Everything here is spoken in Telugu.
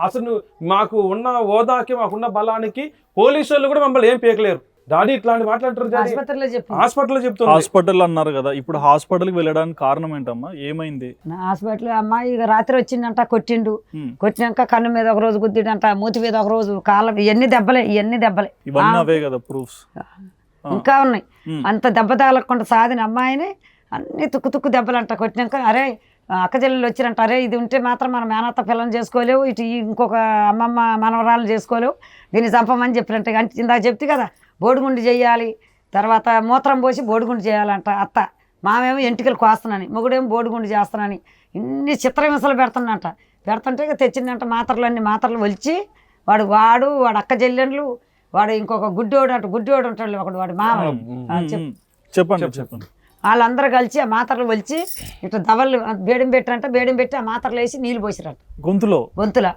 అసలు మాకు ఉన్న హోదాకి మాకున్న బలానికి పోలీసు వాళ్ళు కూడా మమ్మల్ని ఏం పీకలేరు. డాడీ ఇట్లాంటి మాట్లాడుతారు. హాస్పిటల్లో చెప్పు. హాస్పిటల్లో చెప్తారు. హాస్పిటల్ అన్నారు కదా, ఇప్పుడు హాస్పిటల్కి వెళ్ళడానికి కారణం ఏంటమ్మా, ఏమైంది? నా హాస్పిటల్ అమ్మాయి ఇక రాత్రి వచ్చిందంట, కొట్టిండు. కొట్టినాక కన్ను మీద ఒక రోజు గుద్దిడంట, మూతి మీద ఒక రోజు, కాళ్ళ ఇవన్నీ దెబ్బలే. ఇవన్నీ అవే కదా ప్రూఫ్స్. ఇంకా ఉన్నాయి. అంత దెబ్బ తగలకుండా సాధిన అమ్మాయిని అన్ని తుక్కు దెబ్బలంట. కొట్టినాక అరే అక్క చెల్లెలు వచ్చిరంట, అరే ఇది ఉంటే మాత్రం మన మేనత్త పిల్లని చేసుకోలేవు, ఇటు ఇంకొక అమ్మమ్మ మనవరాలు చేసుకోలేవు, దీన్ని చంపమని చెప్పినట్టు. ఇందాక చెప్తే కదా బోడిగుండు చేయాలి, తర్వాత మూత్రం పోసి బోడిగుండు చేయాలంట అత్త. మామేమో ఎంటికలు కోస్తానని, మొగుడేమో బోడిగుండు చేస్తానని ఇన్ని చిత్రహింసలు పెడుతుంటే ఇక తెచ్చిందంట మాత్రలు ఒలిచి వాడు అక్క చెల్లెండ్లు, వాడు ఇంకొక గుడ్డివాడు ఉంటాడు ఒకడు, వాడు మామ. చెప్పండి. వాళ్ళందరూ కలిసి ఆ మాత్రలు ఒలిచి ఇట్లా దవలు బేడం పెట్టి ఆ మాత్రలు వేసి నీళ్ళు పోసిరంట గొంతులో.